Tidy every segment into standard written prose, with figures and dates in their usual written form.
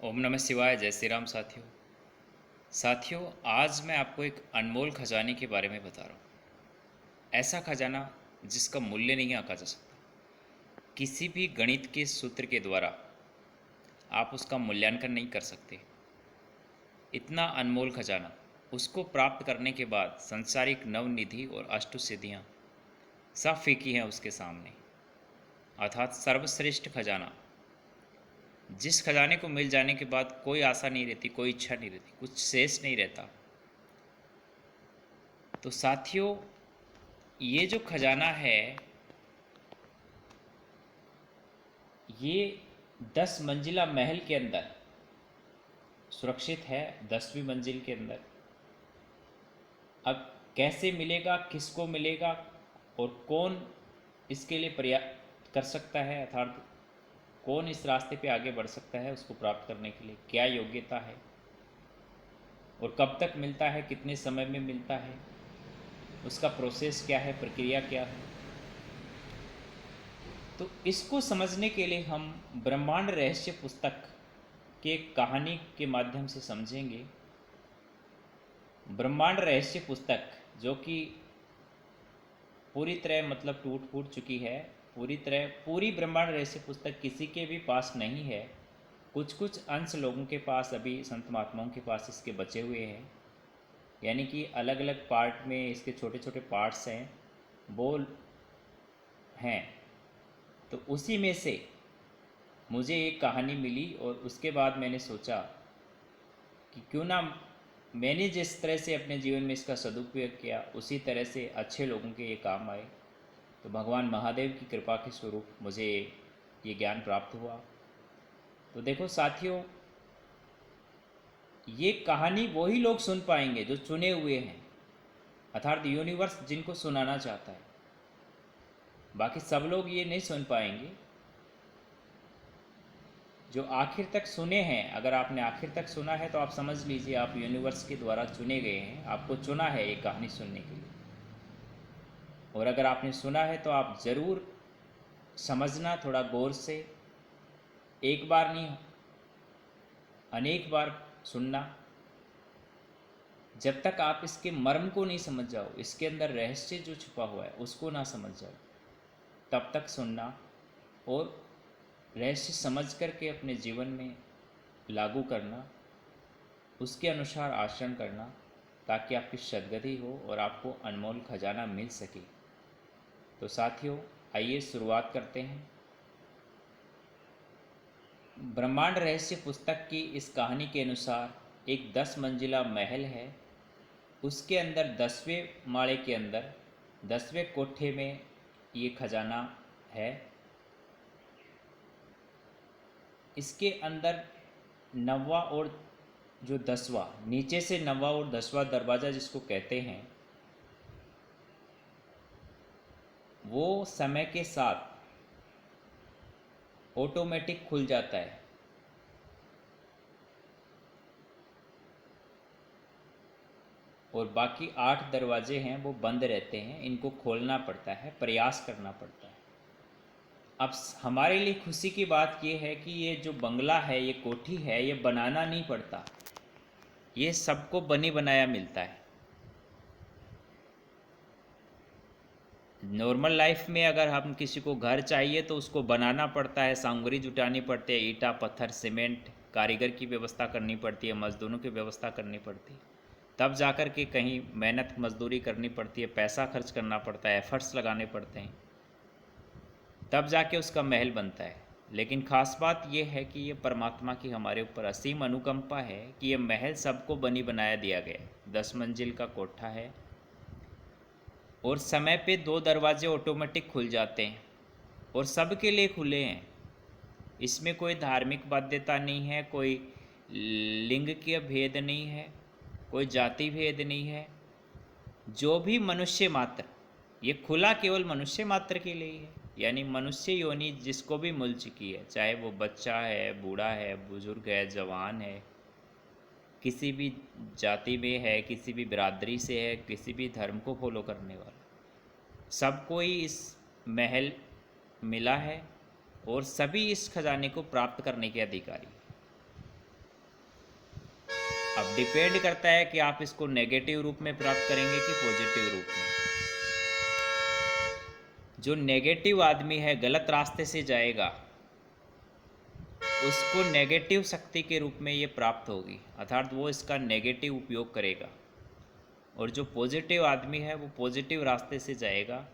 ओम नमः शिवाय। जय श्री राम। साथियों, आज मैं आपको एक अनमोल खजाने के बारे में बता रहा हूँ। ऐसा खजाना जिसका मूल्य नहीं आंका जा सकता। किसी भी गणित के सूत्र के द्वारा आप उसका मूल्यांकन नहीं कर सकते। इतना अनमोल खजाना, उसको प्राप्त करने के बाद संसारिक नवनिधि और अष्टसिद्धियाँ सब फीकी हैं उसके सामने। अर्थात सर्वश्रेष्ठ खजाना, जिस खजाने को मिल जाने के बाद कोई आशा नहीं रहती, कोई इच्छा नहीं रहती, कुछ शेष नहीं रहता। तो साथियों, ये जो खजाना है ये 10 मंजिला महल के अंदर सुरक्षित है, 10वीं मंजिल के अंदर। अब कैसे मिलेगा, किसको मिलेगा और कौन इसके लिए प्रयास कर सकता है, अर्थात कौन इस रास्ते पे आगे बढ़ सकता है उसको प्राप्त करने के लिए, क्या योग्यता है और कब तक मिलता है, कितने समय में मिलता है, उसका प्रोसेस क्या है, प्रक्रिया क्या है। तो इसको समझने के लिए हम ब्रह्मांड रहस्य पुस्तक के एक कहानी के माध्यम से समझेंगे। ब्रह्मांड रहस्य पुस्तक जो कि पूरी तरह मतलब टूट फूट चुकी है, पूरी ब्रह्मांड रहस्य पुस्तक किसी के भी पास नहीं है। कुछ कुछ अंश लोगों के पास, अभी संत महात्माओं के पास इसके बचे हुए हैं। यानी कि अलग अलग पार्ट में इसके छोटे छोटे पार्ट्स हैं, वो हैं। तो उसी में से मुझे एक कहानी मिली और उसके बाद मैंने सोचा कि क्यों ना मैंने जिस तरह से अपने जीवन में इसका सदुपयोग किया उसी तरह से अच्छे लोगों के ये काम आए। तो भगवान महादेव की कृपा के स्वरूप मुझे ये ज्ञान प्राप्त हुआ। तो देखो साथियों, ये कहानी वही लोग सुन पाएंगे जो चुने हुए हैं, अर्थात यूनिवर्स जिनको सुनाना चाहता है। बाकी सब लोग ये नहीं सुन पाएंगे। जो आखिर तक सुने हैं, अगर आपने आखिर तक सुना है तो आप समझ लीजिए आप यूनिवर्स के द्वारा चुने गए हैं, आपको चुना है ये कहानी सुनने के लिए। और अगर आपने सुना है तो आप ज़रूर समझना थोड़ा गौर से, एक बार नहीं अनेक बार सुनना। जब तक आप इसके मर्म को नहीं समझ जाओ, इसके अंदर रहस्य जो छुपा हुआ है उसको ना समझ जाओ, तब तक सुनना और रहस्य समझ करके अपने जीवन में लागू करना, उसके अनुसार आचरण करना, ताकि आपकी सद्गति हो और आपको अनमोल खजाना मिल सके। तो साथियों, आइए शुरुआत करते हैं। ब्रह्मांड रहस्य पुस्तक की इस कहानी के अनुसार एक 10 मंजिला महल है। उसके अंदर 10वें माले के अंदर 10वें कोठे में ये खजाना है। इसके अंदर 9वां और जो 10वां, नीचे से 9वां और 10वां दरवाज़ा जिसको कहते हैं, वो समय के साथ ऑटोमेटिक खुल जाता है। और बाकी 8 दरवाजे हैं वो बंद रहते हैं, इनको खोलना पड़ता है, प्रयास करना पड़ता है। अब हमारे लिए खुशी की बात ये है कि ये जो बंगला है, ये कोठी है, ये बनाना नहीं पड़ता, ये सबको बनी बनाया मिलता है। नॉर्मल लाइफ में अगर हम किसी को घर चाहिए तो उसको बनाना पड़ता है, सामग्री जुटानी पड़ती है, ईंटा पत्थर सीमेंट, कारीगर की व्यवस्था करनी पड़ती है, मज़दूरों की व्यवस्था करनी पड़ती है, तब जाकर के कहीं मेहनत मजदूरी करनी पड़ती है, पैसा खर्च करना पड़ता है, एफर्ट्स लगाने पड़ते हैं, तब जाके उसका महल बनता है। लेकिन ख़ास बात यह है कि ये परमात्मा की हमारे ऊपर असीम अनुकंपा है कि ये महल सबको बनी बनाया दिया गया है। 10 मंजिल का कोठा है और समय पे 2 दरवाजे ऑटोमेटिक खुल जाते हैं और सबके लिए खुले हैं। इसमें कोई धार्मिक बाध्यता नहीं है, कोई लिंग के भेद नहीं है, कोई जाति भेद नहीं है। जो भी मनुष्य मात्र, ये खुला केवल मनुष्य मात्र के लिए ही है। यानी मनुष्य योनि जिसको भी मिल चुकी है, चाहे वो बच्चा है, बूढ़ा है, बुजुर्ग है, जवान है, किसी भी जाति में है, किसी भी बिरादरी से है, किसी भी धर्म को फॉलो करने वाला, सबको ही इस महल मिला है और सभी इस खजाने को प्राप्त करने के अधिकारी। अब डिपेंड करता है कि आप इसको नेगेटिव रूप में प्राप्त करेंगे कि पॉजिटिव रूप में। जो नेगेटिव आदमी है, गलत रास्ते से जाएगा, उसको नेगेटिव शक्ति के रूप में ये प्राप्त होगी, अर्थात वो इसका नेगेटिव उपयोग करेगा। और जो पॉजिटिव आदमी है वो पॉजिटिव रास्ते से जाएगा,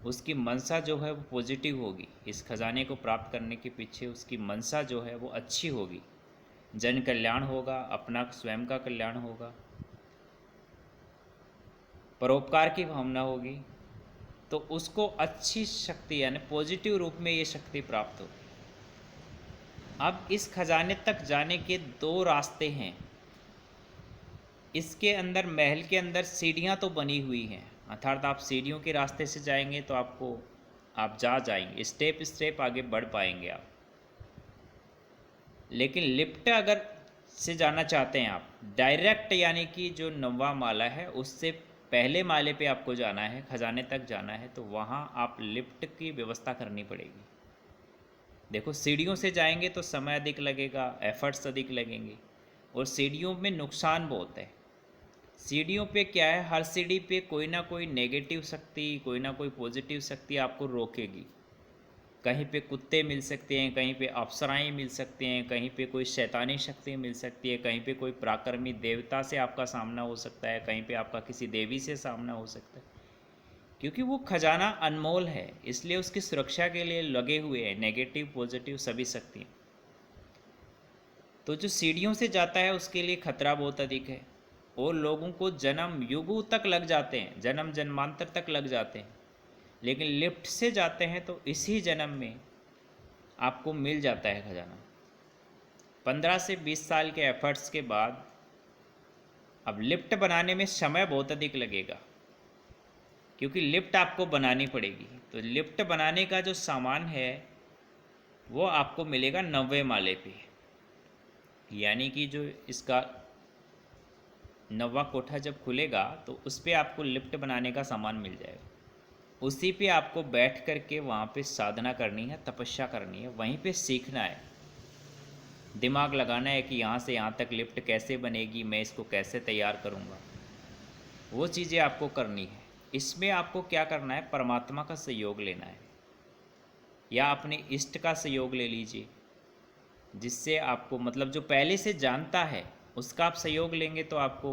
उसकी मंशा जो है वो पॉजिटिव होगी। इस खजाने को प्राप्त करने के पीछे उसकी मंशा जो है वो अच्छी होगी, जन कल्याण होगा, अपना स्वयं का कल्याण होगा, परोपकार की भावना होगी, तो उसको अच्छी शक्ति यानी पॉजिटिव रूप में ये शक्ति प्राप्त होगी। अब इस खजाने तक जाने के दो रास्ते हैं। इसके अंदर, महल के अंदर सीढ़ियाँ तो बनी हुई हैं, अर्थात आप सीढ़ियों के रास्ते से जाएंगे तो आप जाएंगे, स्टेप स्टेप आगे बढ़ पाएंगे आप। लेकिन लिफ्ट अगर से जाना चाहते हैं आप डायरेक्ट, यानी कि जो 9वां माला है उससे पहले माले पे आपको जाना है, खजाने तक जाना है, तो वहाँ आप लिफ्ट की व्यवस्था करनी पड़ेगी। देखो, सीढ़ियों से जाएंगे तो समय अधिक लगेगा, एफर्ट्स अधिक लगेंगे, और सीढ़ियों में नुकसान बहुत है। सीढ़ियों पे क्या है, हर सीढ़ी पे कोई ना कोई नेगेटिव शक्ति, कोई ना कोई पॉजिटिव शक्ति आपको रोकेगी। कहीं पे कुत्ते मिल सकते हैं, कहीं पे अप्सराएं मिल सकते हैं, कहीं पे कोई शैतानी शक्ति मिल सकती है, कहीं पे कोई पराक्रमी देवता से आपका सामना हो सकता है, कहीं पे आपका किसी देवी से सामना हो सकता है। क्योंकि वो खजाना अनमोल है, इसलिए उसकी सुरक्षा के लिए लगे हुए हैं नेगेटिव पॉजिटिव सभी शक्तियाँ। तो जो सीढ़ियों से जाता है उसके लिए खतरा बहुत अधिक है, और लोगों को जन्म युगों तक लग जाते हैं, जन्म जन्मांतर तक लग जाते हैं। लेकिन लिफ्ट से जाते हैं तो इसी जन्म में आपको मिल जाता है खजाना। 15 से 20 साल के एफर्ट्स के बाद अब लिफ्ट बनाने में समय बहुत अधिक लगेगा, क्योंकि लिफ्ट आपको बनानी पड़ेगी। तो लिफ्ट बनाने का जो सामान है वो आपको मिलेगा 9वें माले पे, यानी कि जो इसका 9वां कोठा जब खुलेगा तो उस पर आपको लिफ्ट बनाने का सामान मिल जाएगा। उसी पे आपको बैठ कर के वहाँ पे साधना करनी है, तपस्या करनी है, वहीं पे सीखना है, दिमाग लगाना है कि यहाँ से यहाँ तक लिफ्ट कैसे बनेगी, मैं इसको कैसे तैयार करूँगा, वो चीज़ें आपको करनी है। इसमें आपको क्या करना है, परमात्मा का सहयोग लेना है, या अपने इष्ट का सहयोग ले लीजिए, जिससे आपको, मतलब जो पहले से जानता है उसका आप सहयोग लेंगे तो आपको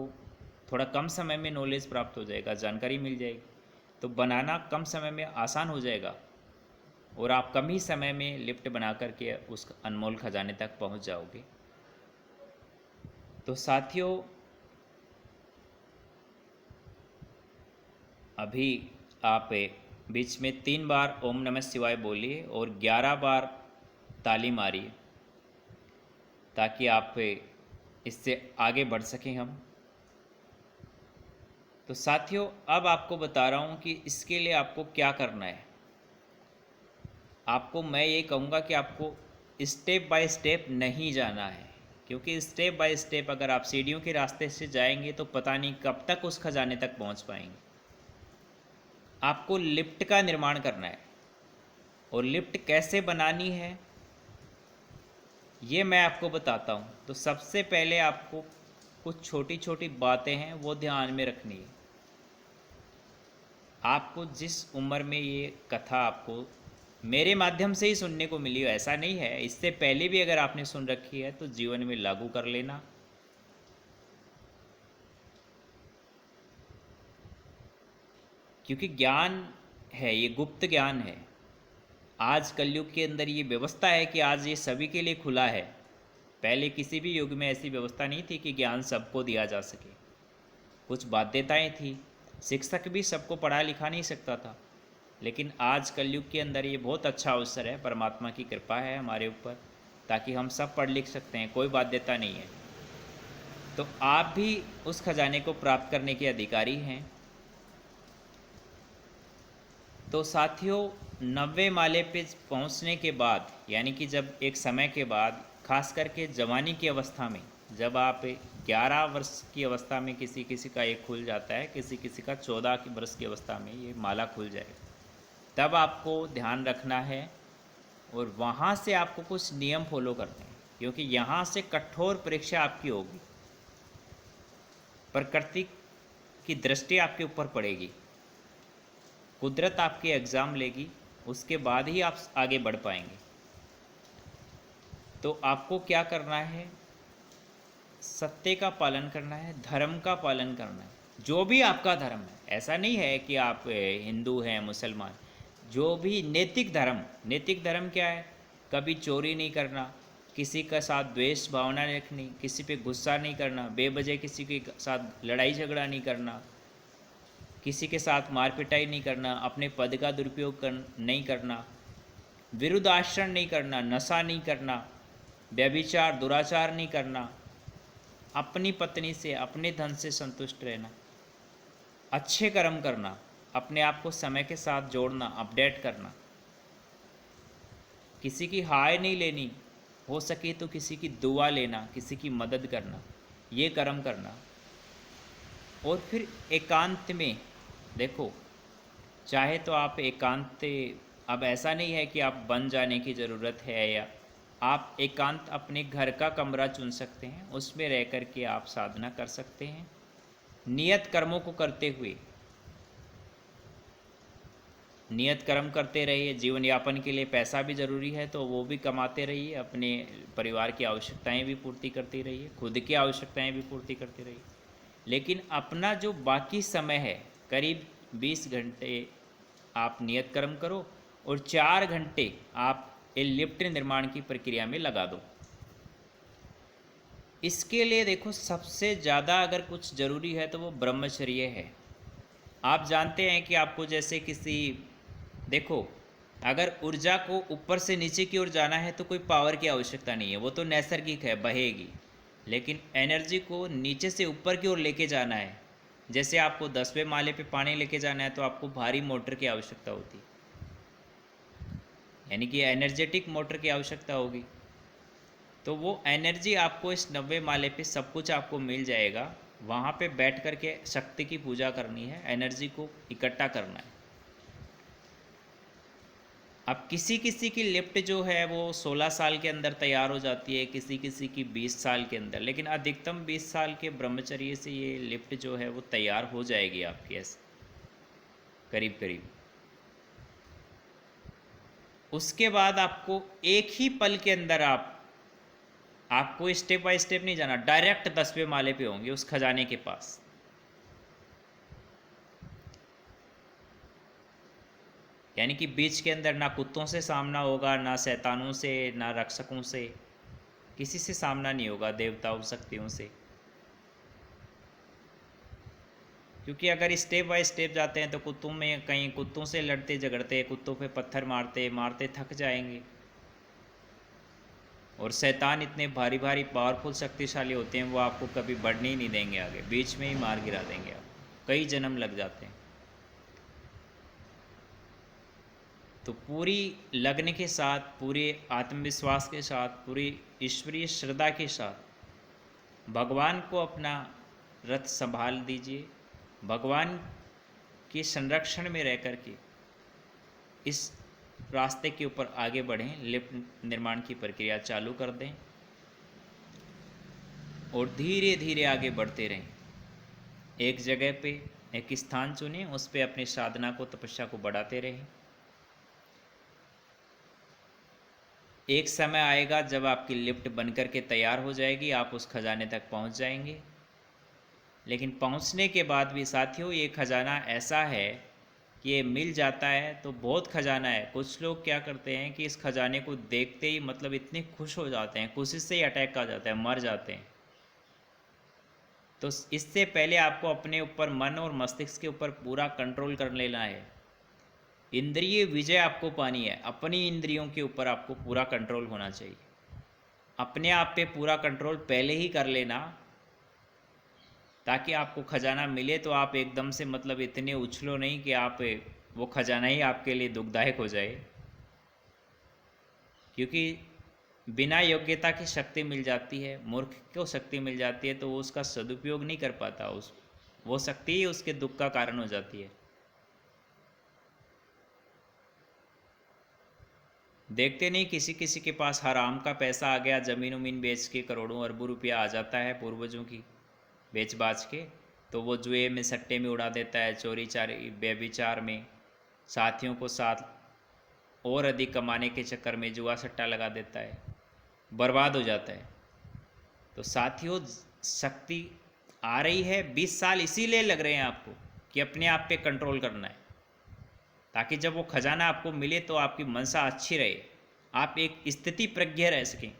थोड़ा कम समय में नॉलेज प्राप्त हो जाएगा, जानकारी मिल जाएगी, तो बनाना कम समय में आसान हो जाएगा, और आप कम ही समय में लिफ्ट बना करके उस अनमोल खजाने तक पहुंच जाओगे। तो साथियों, अभी आप बीच में 3 बार ओम नमः शिवाय बोलिए और 11 बार ताली मारिए, ताकि आप इससे आगे बढ़ सकें हम। तो साथियों, अब आपको बता रहा हूँ कि इसके लिए आपको क्या करना है। आपको मैं ये कहूँगा कि आपको स्टेप बाय स्टेप नहीं जाना है, क्योंकि स्टेप बाय स्टेप अगर आप सीढ़ियों के रास्ते से जाएंगे तो पता नहीं कब तक उस खजाने तक पहुँच पाएंगे। आपको लिफ्ट का निर्माण करना है, और लिफ्ट कैसे बनानी है ये मैं आपको बताता हूँ। तो सबसे पहले आपको कुछ छोटी छोटी बातें हैं वो ध्यान में रखनी है। आपको जिस उम्र में ये कथा आपको मेरे माध्यम से ही सुनने को मिली हो, ऐसा नहीं है, इससे पहले भी अगर आपने सुन रखी है तो जीवन में लागू कर लेना। क्योंकि ज्ञान है, ये गुप्त ज्ञान है। आज कलयुग के अंदर ये व्यवस्था है कि आज ये सभी के लिए खुला है। पहले किसी भी युग में ऐसी व्यवस्था नहीं थी कि ज्ञान सबको दिया जा सके, कुछ बाध्यताएं थी, शिक्षक भी सबको पढ़ा लिखा नहीं सकता था। लेकिन आज कलयुग के अंदर ये बहुत अच्छा अवसर है, परमात्मा की कृपा है हमारे ऊपर, ताकि हम सब पढ़ लिख सकते हैं, कोई बाध्यता नहीं है। तो आप भी उस खजाने को प्राप्त करने के अधिकारी हैं। तो साथियों, 90 माले पे पहुंचने के बाद, यानी कि जब एक समय के बाद, खास करके जवानी की अवस्था में, जब आप 11 वर्ष की अवस्था में किसी किसी का ये खुल जाता है, किसी किसी का 14 वर्ष की अवस्था में ये माला खुल जाएगा, तब आपको ध्यान रखना है और वहाँ से आपको कुछ नियम फॉलो करने हैं, क्योंकि यहाँ से कठोर परीक्षा आपकी होगी। प्रकृति की दृष्टि आपके ऊपर पड़ेगी, कुदरत आपके एग्ज़ाम लेगी, उसके बाद ही आप आगे बढ़ पाएंगे। तो आपको क्या करना है, सत्य का पालन करना है, धर्म का पालन करना है, जो भी आपका धर्म है। ऐसा नहीं है कि आप हिंदू हैं, मुसलमान, जो भी नैतिक धर्म क्या है, कभी चोरी नहीं करना, किसी का साथ द्वेष भावना नहीं रखनी, किसी पे गुस्सा नहीं करना, बेवजह किसी के साथ लड़ाई झगड़ा नहीं करना, किसी के साथ मार पिटाई नहीं करना, अपने पद का दुरुपयोग नहीं करना, विरुद्ध आचरण नहीं करना, नशा नहीं करना, व्यभिचार दुराचार नहीं करना, अपनी पत्नी से अपने धन से संतुष्ट रहना, अच्छे कर्म करना, अपने आप को समय के साथ जोड़ना, अपडेट करना, किसी की हाय नहीं लेनी, हो सके तो किसी की दुआ लेना, किसी की मदद करना, ये कर्म करना। और फिर एकांत में देखो, चाहे तो आप एकांत, अब ऐसा नहीं है कि आप बन जाने की ज़रूरत है, या आप एकांत अपने घर का कमरा चुन सकते हैं, उसमें रह कर के आप साधना कर सकते हैं, नियत कर्मों को करते हुए। नियत कर्म करते रहिए, जीवन यापन के लिए पैसा भी ज़रूरी है तो वो भी कमाते रहिए, अपने परिवार की आवश्यकताएं भी पूर्ति करती रहिए, खुद की आवश्यकताएं भी पूर्ति करते रहिए। लेकिन अपना जो बाकी समय है, करीब 20 घंटे आप नियत कर्म करो और 4 घंटे आप ये लिफ्ट निर्माण की प्रक्रिया में लगा दो। इसके लिए देखो, सबसे ज़्यादा अगर कुछ ज़रूरी है तो वो ब्रह्मचर्य है। आप जानते हैं कि आपको जैसे किसी, देखो, अगर ऊर्जा को ऊपर से नीचे की ओर जाना है तो कोई पावर की आवश्यकता नहीं है, वो तो नैसर्गिक है, बहेगी। लेकिन एनर्जी को नीचे से ऊपर की ओर लेके जाना है, जैसे आपको 10वें माले पे पानी लेके जाना है तो आपको भारी मोटर की आवश्यकता होती है, यानी कि एनर्जेटिक मोटर की आवश्यकता होगी। तो वो एनर्जी आपको इस 90 माले पे सब कुछ आपको मिल जाएगा, वहाँ पे बैठ कर के शक्ति की पूजा करनी है, एनर्जी को इकट्ठा करना है। अब किसी किसी की लिफ्ट जो है वो 16 साल के अंदर तैयार हो जाती है, किसी किसी की 20 साल के अंदर, लेकिन अधिकतम 20 साल के ब्रह्मचर्य से ये लिफ्ट जो है वो तैयार हो जाएगी आपकी, ऐसे करीब करीब। उसके बाद आपको एक ही पल के अंदर आपको स्टेप बाय स्टेप नहीं जाना, डायरेक्ट 10वें माले पे होंगे उस खजाने के पास। यानी कि बीच के अंदर ना कुत्तों से सामना होगा, ना शैतानों से, ना रक्षकों से, किसी से सामना नहीं होगा, देवताओं शक्तियों से। क्योंकि अगर स्टेप बाय स्टेप जाते हैं तो कुत्तों में कहीं कुत्तों से लड़ते झगड़ते, कुत्तों पे पत्थर मारते मारते थक जाएंगे, और शैतान इतने भारी भारी पावरफुल शक्तिशाली होते हैं, वो आपको कभी बढ़ने ही नहीं देंगे आगे, बीच में ही मार गिरा देंगे, आप कई जन्म लग जाते हैं। तो पूरी लगन के साथ, पूरे आत्मविश्वास के साथ, पूरी ईश्वरीय श्रद्धा के साथ भगवान को अपना रथ संभाल दीजिए, भगवान के संरक्षण में रह कर के इस रास्ते के ऊपर आगे बढ़ें, लिफ्ट निर्माण की प्रक्रिया चालू कर दें और धीरे धीरे आगे बढ़ते रहें। एक जगह पे एक स्थान चुनें, उस पे अपनी साधना को, तपस्या को बढ़ाते रहें। एक समय आएगा जब आपकी लिफ्ट बनकर के तैयार हो जाएगी, आप उस खजाने तक पहुंच जाएंगे। लेकिन पहुंचने के बाद भी साथियों, ये खजाना ऐसा है कि ये मिल जाता है तो बहुत खजाना है। कुछ लोग क्या करते हैं कि इस खजाने को देखते ही मतलब इतने खुश हो जाते हैं, खुशी से ही अटैक आ जाता है, मर जाते हैं। तो इससे पहले आपको अपने ऊपर, मन और मस्तिष्क के ऊपर पूरा कंट्रोल कर लेना है। इंद्रिय विजय आपको पानी है, अपनी इंद्रियों के ऊपर आपको पूरा कंट्रोल होना चाहिए। अपने आप पे पूरा कंट्रोल पहले ही कर लेना, ताकि आपको खजाना मिले तो आप एकदम से मतलब इतने उछलो नहीं कि आप वो खजाना ही आपके लिए दुखदायक हो जाए। क्योंकि बिना योग्यता की शक्ति मिल जाती है, मूर्ख को शक्ति मिल जाती है तो वो उसका सदुपयोग नहीं कर पाता, वो शक्ति ही उसके दुख का कारण हो जाती है। देखते नहीं, किसी किसी के पास हराम का पैसा आ गया, ज़मीन उमीन बेच के करोड़ों अरबों रुपया आ जाता है, पूर्वजों की बेच बाच के, तो वो जुए में सट्टे में उड़ा देता है, चोरी चारी व्यभिचार में, साथियों को साथ और अधिक कमाने के चक्कर में जुआ सट्टा लगा देता है, बर्बाद हो जाता है। तो साथियों, शक्ति आ रही है, 20 साल इसीलिए लग रहे हैं आपको कि अपने आप पे कंट्रोल करना है, ताकि जब वो खजाना आपको मिले तो आपकी मनसा अच्छी रहे, आप एक स्थिति प्रज्ञ रह सकें।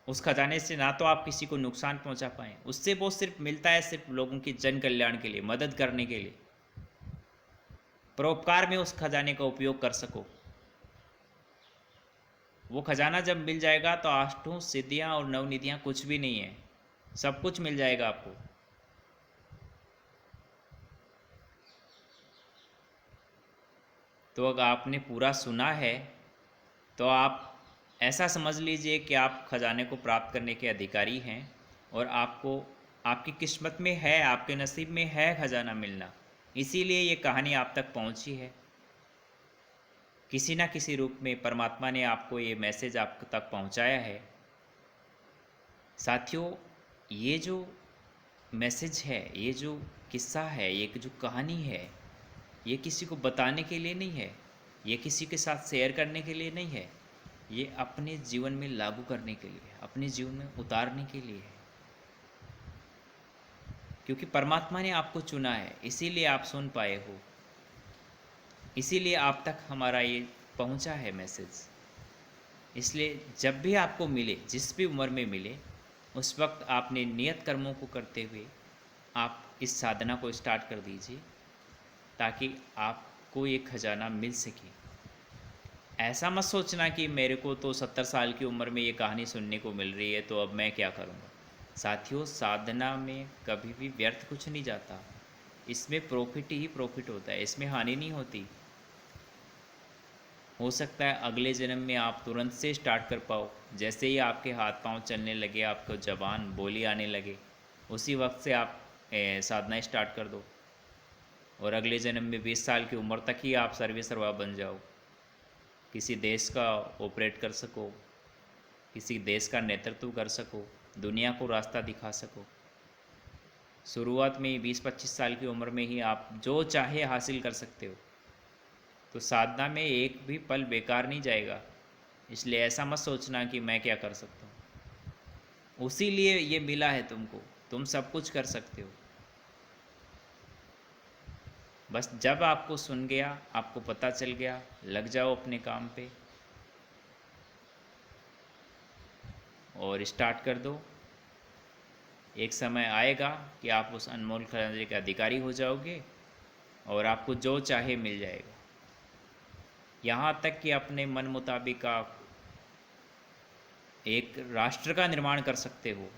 उस खजाने से ना तो आप किसी को नुकसान पहुंचा पाएँ, उससे वो सिर्फ मिलता है सिर्फ लोगों की जन कल्याण के लिए, मदद करने के लिए, परोपकार में उस खजाने का उपयोग कर सको। वो खजाना जब मिल जाएगा तो अष्टों सिद्धियाँ और नवनिधियाँ कुछ भी नहीं है, सब कुछ मिल जाएगा आपको। तो अगर आपने पूरा सुना है तो आप ऐसा समझ लीजिए कि आप खजाने को प्राप्त करने के अधिकारी हैं, और आपको आपकी किस्मत में है, आपके नसीब में है खजाना मिलना, इसीलिए ये कहानी आप तक पहुंची है। किसी ना किसी रूप में परमात्मा ने आपको ये मैसेज आप तक पहुंचाया है। साथियों, ये जो मैसेज है, ये जो किस्सा है, ये जो कहानी है, ये किसी को बताने के लिए नहीं है, ये किसी के साथ शेयर करने के लिए नहीं है, ये अपने जीवन में लागू करने के लिए, अपने जीवन में उतारने के लिए है। क्योंकि परमात्मा ने आपको चुना है, इसीलिए आप सुन पाए हो, इसीलिए आप तक हमारा ये पहुंचा है मैसेज। इसलिए जब भी आपको मिले, जिस भी उम्र में मिले, उस वक्त आपने नियत कर्मों को करते हुए आप इस साधना को स्टार्ट कर दीजिए, ताकि आपको ये खजाना मिल सके। ऐसा मत सोचना कि मेरे को तो 70 साल की उम्र में ये कहानी सुनने को मिल रही है तो अब मैं क्या करूँगा। साथियों, साधना में कभी भी व्यर्थ कुछ नहीं जाता, इसमें प्रॉफिट ही प्रॉफिट होता है, इसमें हानि नहीं होती। हो सकता है अगले जन्म में आप तुरंत से स्टार्ट कर पाओ, जैसे ही आपके हाथ पांव चलने लगे, आपको जबान बोली आने लगे, उसी वक्त से आप साधना स्टार्ट कर दो, और अगले जन्म में 20 साल की उम्र तक ही आप सर्वे सर्वा बन जाओ, किसी देश का ऑपरेट कर सको, किसी देश का नेतृत्व कर सको, दुनिया को रास्ता दिखा सको। शुरुआत में ही 20-25 साल की उम्र में ही आप जो चाहे हासिल कर सकते हो। तो साधना में एक भी पल बेकार नहीं जाएगा, इसलिए ऐसा मत सोचना कि मैं क्या कर सकता हूँ। उसी लिए ये मिला है तुमको, तुम सब कुछ कर सकते हो। बस जब आपको सुन गया, आपको पता चल गया, लग जाओ अपने काम पे और स्टार्ट कर दो। एक समय आएगा कि आप उस अनमोल खजाने के अधिकारी हो जाओगे और आपको जो चाहे मिल जाएगा। यहाँ तक कि अपने मन मुताबिक आप एक राष्ट्र का निर्माण कर सकते हो,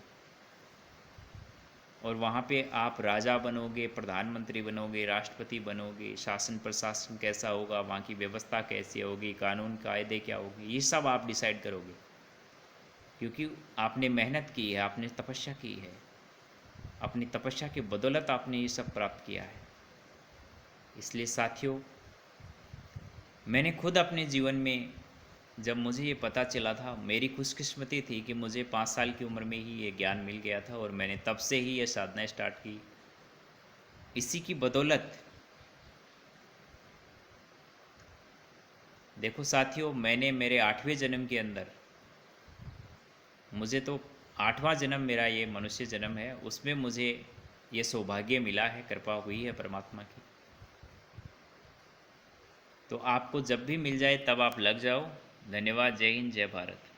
और वहाँ पे आप राजा बनोगे, प्रधानमंत्री बनोगे, राष्ट्रपति बनोगे, शासन प्रशासन कैसा होगा, वहाँ की व्यवस्था कैसी होगी, कानून कायदे क्या होगी, ये सब आप डिसाइड करोगे, क्योंकि आपने मेहनत की है, आपने तपस्या की है, अपनी तपस्या की बदौलत आपने ये सब प्राप्त किया है। इसलिए साथियों, मैंने खुद अपने जीवन में, जब मुझे ये पता चला था, मेरी खुशकिस्मती थी कि मुझे 5 साल की उम्र में ही ये ज्ञान मिल गया था, और मैंने तब से ही ये साधना स्टार्ट की। इसी की बदौलत देखो साथियों, मैंने मेरे 8वें जन्म के अंदर, मुझे तो 8वां जन्म मेरा ये मनुष्य जन्म है, उसमें मुझे ये सौभाग्य मिला है, कृपा हुई है परमात्मा की। तो आपको जब भी मिल जाए तब आप लग जाओ। धन्यवाद। जय हिंद, जय भारत।